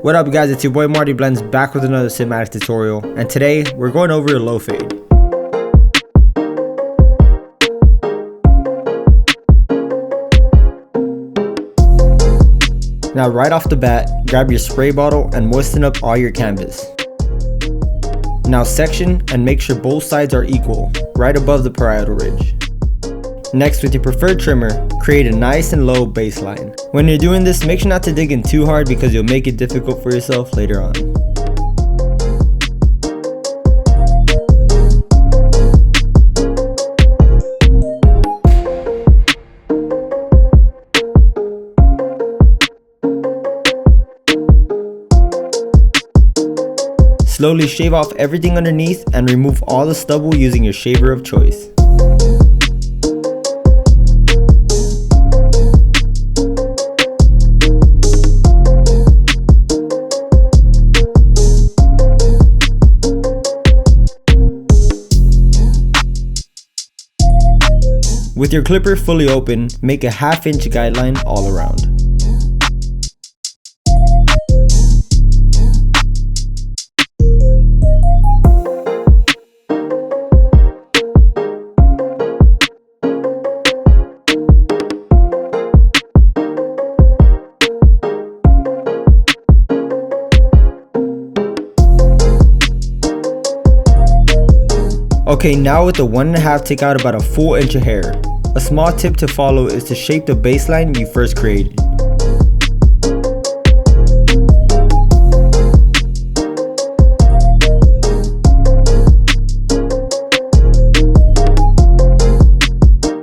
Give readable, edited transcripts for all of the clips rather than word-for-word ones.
What up guys, it's your boy MartyBlendz back with another cinematic tutorial, and today we're going over a low fade. Now right off the bat, grab your spray bottle and moisten up all your canvas. Now section and make sure both sides are equal, right above the parietal ridge. Next, with your preferred trimmer, create a nice and low baseline. When you're doing this, make sure not to dig in too hard because you'll make it difficult for yourself later on. Slowly shave off everything underneath and remove all the stubble using your shaver of choice. With your clipper fully open, make a 1/2 inch guideline all around. Okay, now with the 1.5, take out about a full inch of hair. A small tip to follow is to shape the baseline you first created.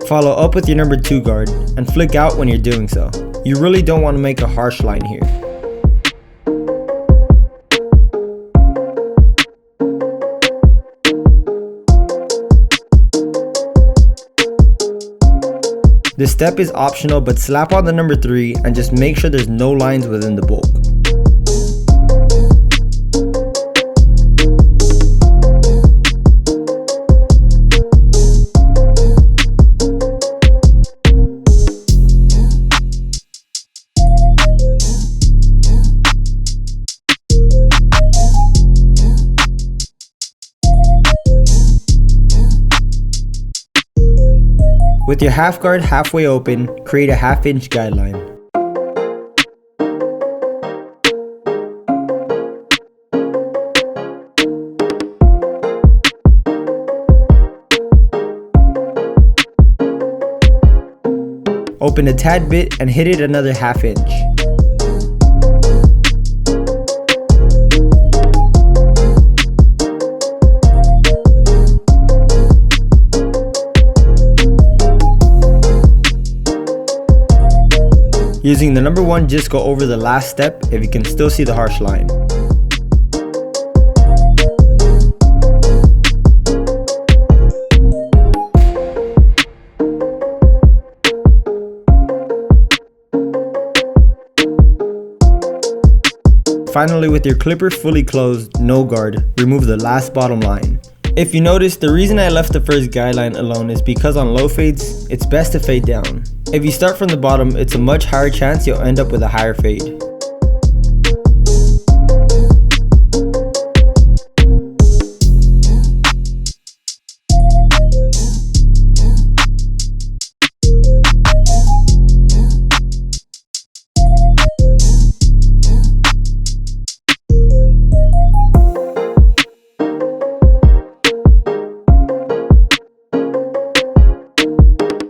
Follow up with your number 2 guard and flick out when you're doing so. You really don't want to make a harsh line here. This step is optional, but slap on the number 3 and just make sure there's no lines within the bulk. With your half guard halfway open, create a 1/2 inch guideline. Open a tad bit and hit it another 1/2 inch. Using the number 1, just go over the last step if you can still see the harsh line. Finally, with your clipper fully closed, no guard, remove the last bottom line. If you notice, the reason I left the first guideline alone is because on low fades, it's best to fade down. If you start from the bottom, it's a much higher chance you'll end up with a higher fade.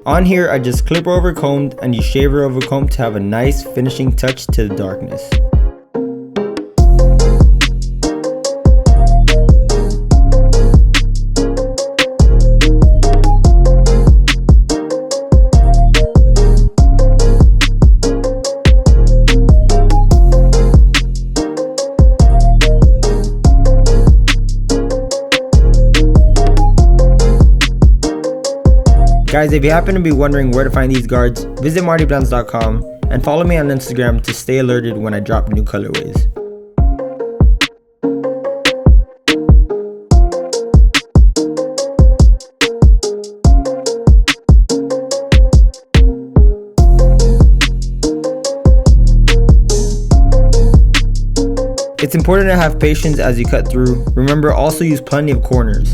On here, I just clipper over combed and use shaver over comb to have a nice finishing touch to the darkness. Guys, if you happen to be wondering where to find these guards, visit MartyBlendz.com and follow me on Instagram to stay alerted when I drop new colorways. It's important to have patience as you cut through. Remember, also use plenty of corners.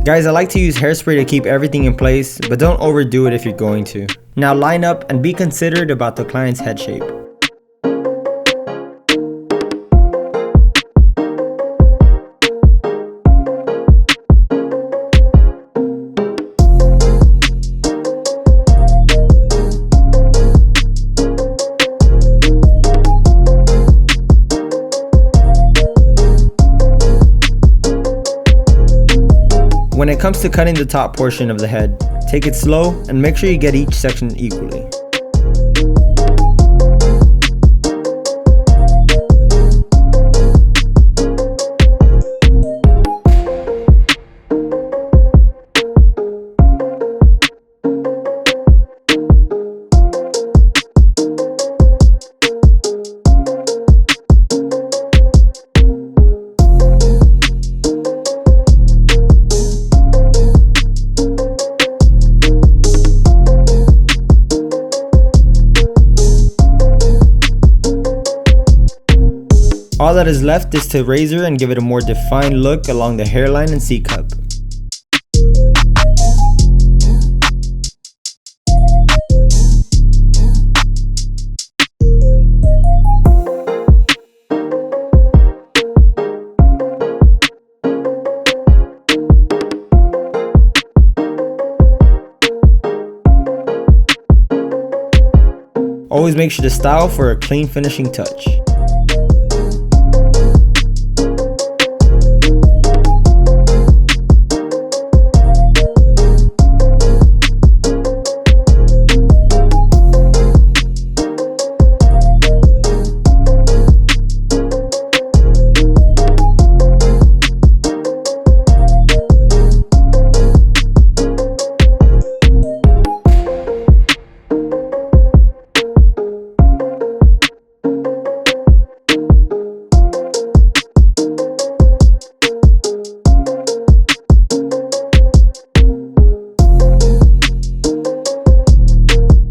Guys, I like to use hairspray to keep everything in place, but don't overdo it if you're going to. Now line up and be considerate about the client's head shape. When it comes to cutting the top portion of the head, take it slow and make sure you get each section equally. All that is left is to razor and give it a more defined look along the hairline and C-cup. Always make sure to style for a clean finishing touch.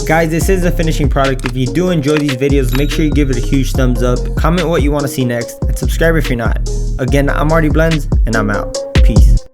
Guys, this is the finishing product. If you do enjoy these videos, make sure you give it a huge thumbs up, comment what you want to see next, and subscribe if you're not. Again, I'm MartyBlendz, and I'm out. Peace.